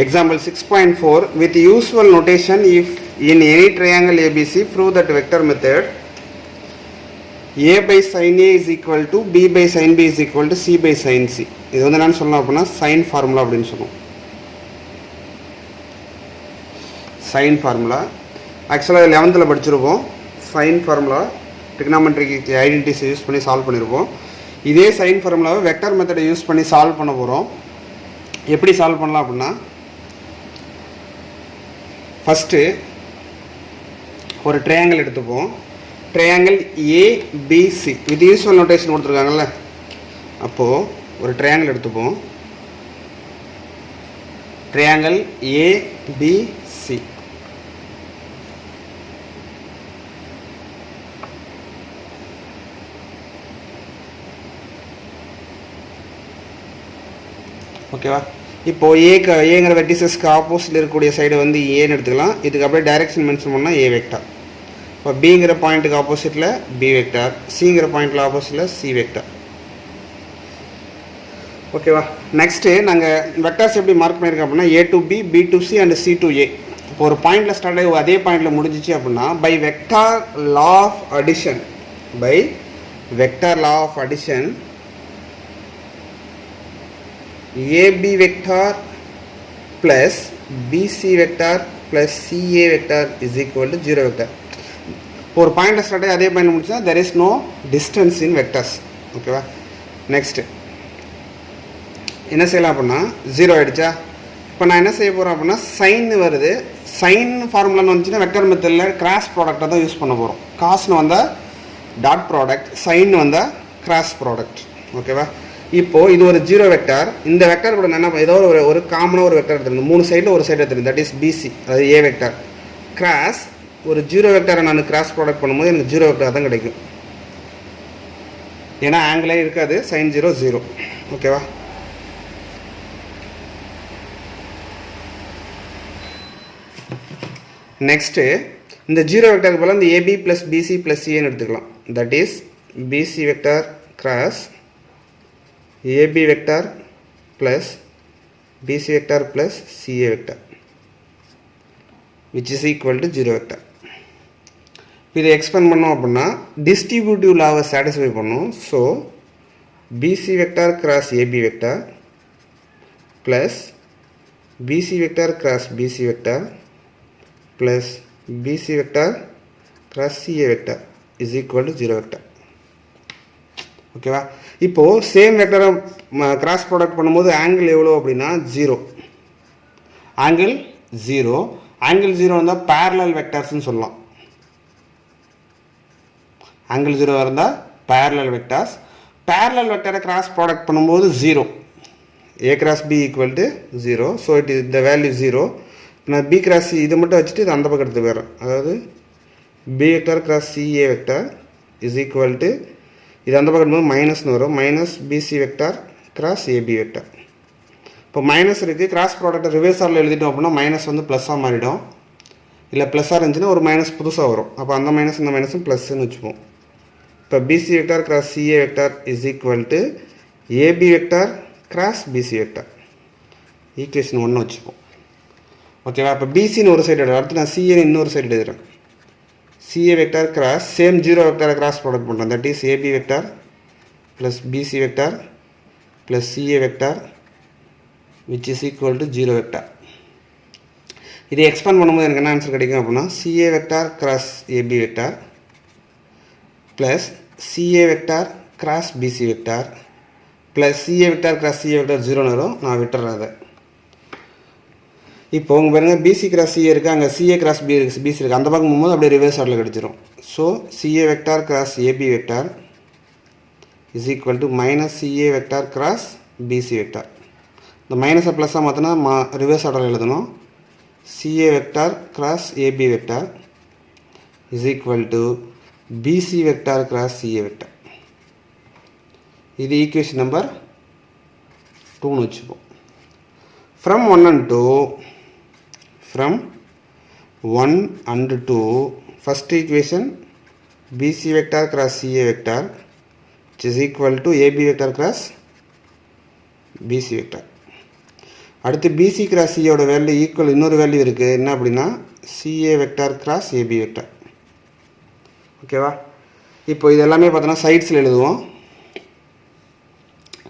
Example 6.4 with usual notation, if in any triangle ABC prove that vector method A by sin A is equal to B by sin B is equal to C by sin C. இது வந்து என்னன்னு சொல்லலாம் அப்படின்னா sign formula அப்படின்னு சொல்லுவோம். Sign formula ஆக்சுவலாக 11th படிச்சிருப்போம். Sign formula trigonometric identities use பண்ணி சால்வ் பண்ணியிருப்போம். இதே சைன் ஃபார்முலாவை வெக்டர் மெத்தடை யூஸ் பண்ணி சால்வ் பண்ண போகிறோம். எப்படி சால்வ் பண்ணலாம் அப்படின்னா, ஃபஸ்ட்டு ஒரு ட்ரையாங்கிள் எடுத்துப்போம். Triangle ABC with usual notation கொடுத்துருக்காங்கல்ல, அப்போது ஒரு ட்ரையாங்கிள் எடுத்துப்போம். ட்ரையாங்கிள் ஏபிசி ஓகேவா. இப்போது ஏங்கிற வெர்டிசஸ்க்கு ஆப்போசிட்டில் இருக்கக்கூடிய சைடு வந்து ஏன்னு எடுத்துக்கலாம். இதுக்கு அப்படியே டைரெக்ஷன் மென்ஷன் பண்ணால் ஏ வெக்டார். இப்போ பிங்கிற பாயிண்ட்டுக்கு ஆப்போசிட்டில் பி வெக்டார், சிங்கிற பாயிண்டில் ஆப்போசிட்டில் சி வெக்டார். ஓகேவா. நெக்ஸ்ட்டு நாங்கள் வெக்டார்ஸ் எப்படி மார்க் பண்ணியிருக்கோம் அப்படின்னா A to B, B to C and C to A. இப்போ ஒரு பாயிண்டில் ஸ்டார்ட் ஆகி அதே பாயிண்டில் முடிஞ்சிச்சு அப்படின்னா by vector law of addition, by vector law of addition AB vector plus BC vector plus CA vector is equal to 0 vector. ஒரு point start ஆகி அதே பாயிண்ட் முடிச்சா there is no distance in vectors. ஓகேவா. Next என்ன செய்யலாம் அப்படின்னா 0 ஆகிடுச்சா. இப்போ நான் என்ன செய்ய போகிறேன் அப்படின்னா சைன் வருது. சைன் ஃபார்முலான்னு வந்துச்சுன்னா வெக்டர் மெத்தடில் கிராஸ் ப்ராடக்டை தான் யூஸ் பண்ண போகிறோம். காஸ்னு வந்தால் டாட் ப்ராடக்ட், சைன் வந்தால் கிராஸ் ப்ராடக்ட். ஓகேவா. இப்போது இது ஒரு 0 வெக்டார். இந்த வெக்டார் கூட என்ன ஏதோ ஒரு காமனாக ஒரு வெக்டார் எடுத்துருங்க. 3 சைடில் ஒரு சைடு எடுத்துருங்க. தட் இஸ் பிசி, அதாவது ஏ வெக்டார். கிராஸ் ஒரு 0 வெக்டாரை நான் கிராஸ் ப்ராடக்ட் பண்ணும்போது எனக்கு 0 வெக்டார் தான் கிடைக்கும். ஏன்னா ஆங்கிளே இருக்காது. சைன் 0 0. ஓகேவா. நெக்ஸ்ட்டு இந்த 0 வெக்டாருக்கு போல் இந்த ஏபி ப்ளஸ் பிசி ப்ளஸ் சிஏன்னு எடுத்துக்கலாம். That is PC vector cross AB vector plus BC vector plus CA vector which is equal to 0 vector. இதை எக்ஸ்பேண்ட் பண்ணோம் அப்படின்னா டிஸ்ட்ரிபியூட்டிவ் லாவை சாட்டிஸ்ஃபை பண்ணும். So BC vector cross AB vector plus BC vector cross BC vector plus BC vector cross CA vector is equal to 0 vector. ஓகேவா. இப்போது same வெக்டரை cross product பண்ணும்போது angle எவ்வளோ அப்படின்னா 0. ஆங்கிள் 0. ஆங்கிள் 0 இருந்தால் பேரலல் வெக்டார்ஸ்ன்னு சொல்லலாம். Angle 0 இருந்தால் பேரலல் வெக்டார்ஸ். பேரலல் வெக்டரை கிராஸ் ப்ராடக்ட் பண்ணும்போது 0. A cross B equal to 0. So it is the value 0. நான் பி கிராஸ் சி இதை மட்டும் வச்சுட்டு இது அந்த பக்கம் எடுத்து போயிடுறேன். அதாவது B vector cross CA vector is equal to இது அந்த பக்கம் போது மைனஸ்னு வரும். Minus BC vector cross AB vector. இப்போ மைனஸ் இருக்குது. கிராஸ் ப்ராடக்ட்டை ரிவர்ஸ் ஆரில் எழுதிட்டோம் அப்படின்னா மைனஸ் வந்து ப்ளஸ்ஸாக மாறிடும். இல்லை ப்ளஸ்ஸாக இருந்துச்சுன்னா ஒரு மைனஸ் புதுசாக வரும். அப்போ அந்த மைனஸ் இந்த மைனஸும் ப்ளஸ்ன்னு வச்சுப்போம். இப்போ BC vector cross CA vector is equal to AB vector cross BC vector. Equation 1 வச்சுப்போம். ஓகேவா. இப்போ பிசின்னு ஒரு சைடு எடுக்கிறேன். அடுத்து நான் சிஏன்னு இன்னொரு சைடு எடுக்கிறேன். CA vector cross same 0 vector cross product பண்ணுறோம். that is AB vector plus BC vector plus CA vector which is equal to 0 vector. இதை எக்ஸ்பேண்ட் பண்ணும்போது எனக்கு என்ன ஆன்சர் கிடைக்கும் அப்படின்னா CA vector cross AB vector plus CA vector cross BC vector plus CA vector cross CA vector 0 வரும். நான் விட்டுறேன் அதை. இப்போ உங்கள் பாருங்கள் பிசி கிராஸ் சிஏ இருக்குது, அங்கே சிஏ கிராஸ் பிசி இருக்குது. அந்த பக்கம் போகும்போது அப்படியே ரிவர்ஸ் ஆர்டரில் கிடச்சிரும். So CA vector cross AB vector is equal to minus CA vector cross BC vector. இந்த மைனஸை ப்ளஸ்ஸாக மாற்றினா ரிவர்ஸ் ஆர்டரில் எழுதணும். CA vector cross AB vector is equal to BC vector cross CA vector. இது ஈக்குவேஷன் நம்பர் 2ன்னு வச்சுப்போம். From 1 and 2 from 1 and 2 first equation BC vector cross CA vector which is equal to AB vector cross BC vector. அடுத்து BC cross சியோட value equal இன்னொரு value இருக்குது. என்ன அப்படின்னா CA vector cross AB vector. ஓகேவா? இப்போ இது எல்லாமே பார்த்தோன்னா சைட்ஸில் எழுதுவோம்.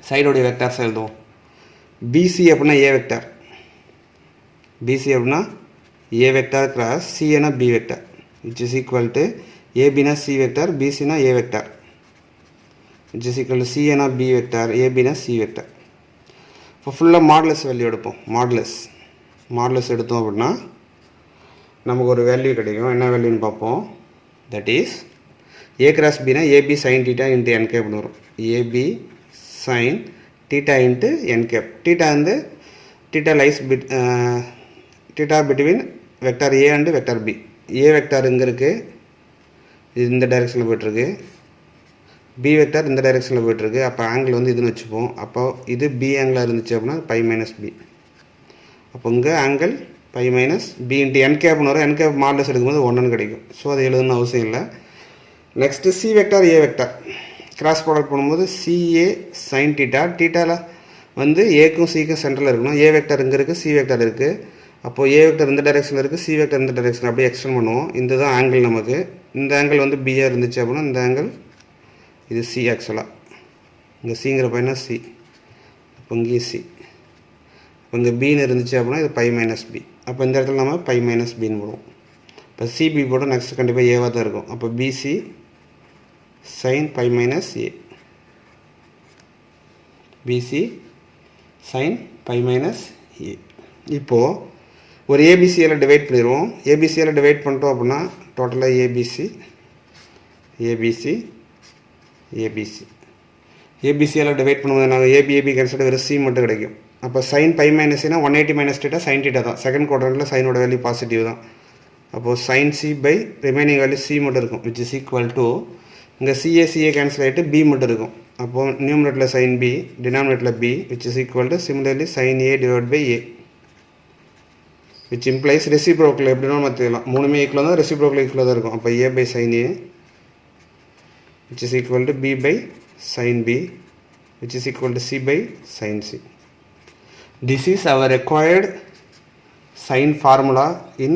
சைடோடைய வெக்டார்ஸ் எழுதுவோம். BC அப்படின்னா A வெக்டார், BC அப்படின்னா A வெக்டார் கிராஸ் Cனா B vector which is equal to ABனா C வெக்டார், BCனா A vector which is equal to Cனா B வெக்டார், ABனா C வெக்டார். இப்போ ஃபுல்லாக மாடுலஸ் வேல்யூ எடுப்போம். மாடுலஸ் எடுத்தோம் அப்படின்னா நமக்கு ஒரு வேல்யூ கிடைக்கும். என்ன வேல்யூன்னு பார்ப்போம். தட் இஸ் A கிராஸ் பினா AB sine theta into n கேப்னு வரும். AB sine theta into n cap. Theta வந்து theta lies theta between vector A and vector B. A vector இங்கே இருக்குது, இது இந்த டைரெக்ஷனில் போய்ட்டுருக்கு. B வெக்டார் இந்த டைரெக்ஷனில் போய்ட்டுருக்கு. அப்போ ஆங்கிள் வந்து இதுன்னு வச்சுப்போம். அப்போ இது B ஆங்கிளாக இருந்துச்சு அப்படின்னா பை மைனஸ் B. அப்போ இங்கே angle pi minus B into n கேப்னு வரும். என் கேப் மாடலஸ் எடுக்கும்போது 1ன்னு கிடைக்கும். ஸோ அதை எழுதணும்னு அவசியம் இல்லை. Next C vector A vector cross product பண்ணும்போது CA சைன் டீட்டா. டீட்டாவில் வந்து ஏக்கும் சிக்கும் சென்டரில் இருக்கணும். A வெக்டார் இங்கே இருக்குது, C வெக்டார் இருக்குது. அப்போது A வெக்டார் இந்த டைரெக்ஷனில் இருக்குது, C வெக்டார் இந்த டைரெக்ஷன் அப்படியே எக்ஸ்டெண்ட் பண்ணுவோம். இந்த தான் ஆங்கிள் நமக்கு. இந்த ஆங்கிள் வந்து பியாக இருந்துச்சு அப்படின்னா இந்த ஆங்கிள் இது C ஆக்சுவலாக. இங்கே சிங்கிற பையனா C. அப்போ இங்கேயே C. இப்போ இங்கே பின்னு இருந்துச்சு அப்படின்னா இது பை மைனஸ் B. அப்போ இந்த இடத்துல நம்ம பை மைனஸ் பின்னு போடுவோம். இப்போ CB போட்டு நெக்ஸ்ட் கண்டிப்பாக ஏவாக தான் இருக்கும். அப்போ BC sine pi minus A. BC sine pi minus A. இப்போது ஒரு ABCயில் டிவைட் பண்ணிடுவோம். ABCயில் டிவைட் பண்ணிட்டோம் அப்படின்னா டோட்டலாக ABCயில் டிவைட் பண்ணும்போது நாங்கள் AB கேன்சல் வெறும் C மட்டும் கிடைக்கும். அப்போ சைன் பை மைனஸ்னா 180 மைனஸ் டீட்டா சைன் டீட்டா தான். செகண்ட் குவாட்ரண்ட்டில் சைனோட வேல்யூ பாசிட்டிவ் தான். அப்போது sine C by remaining value C மட்டும் இருக்கும் which is equal to இங்கே CA கேன்சல் ஆகிட்டு B மட்டும் இருக்கும். அப்போது நியூமரேட்டரில் சைன் B, டினாமினேட்டரில் B which is equal to similarly sin A divided by A which implies reciprocal. எப்படின்னா மாற்றிக்கலாம், மூணுமே ஈக்குவலாக தான், ரெசிப்ரோக்கல் ஈக்குவலாக தான் இருக்கும். அப்போ A by sin A which is equal to B by sin B which is equal to C by sin C. This is our required sin formula in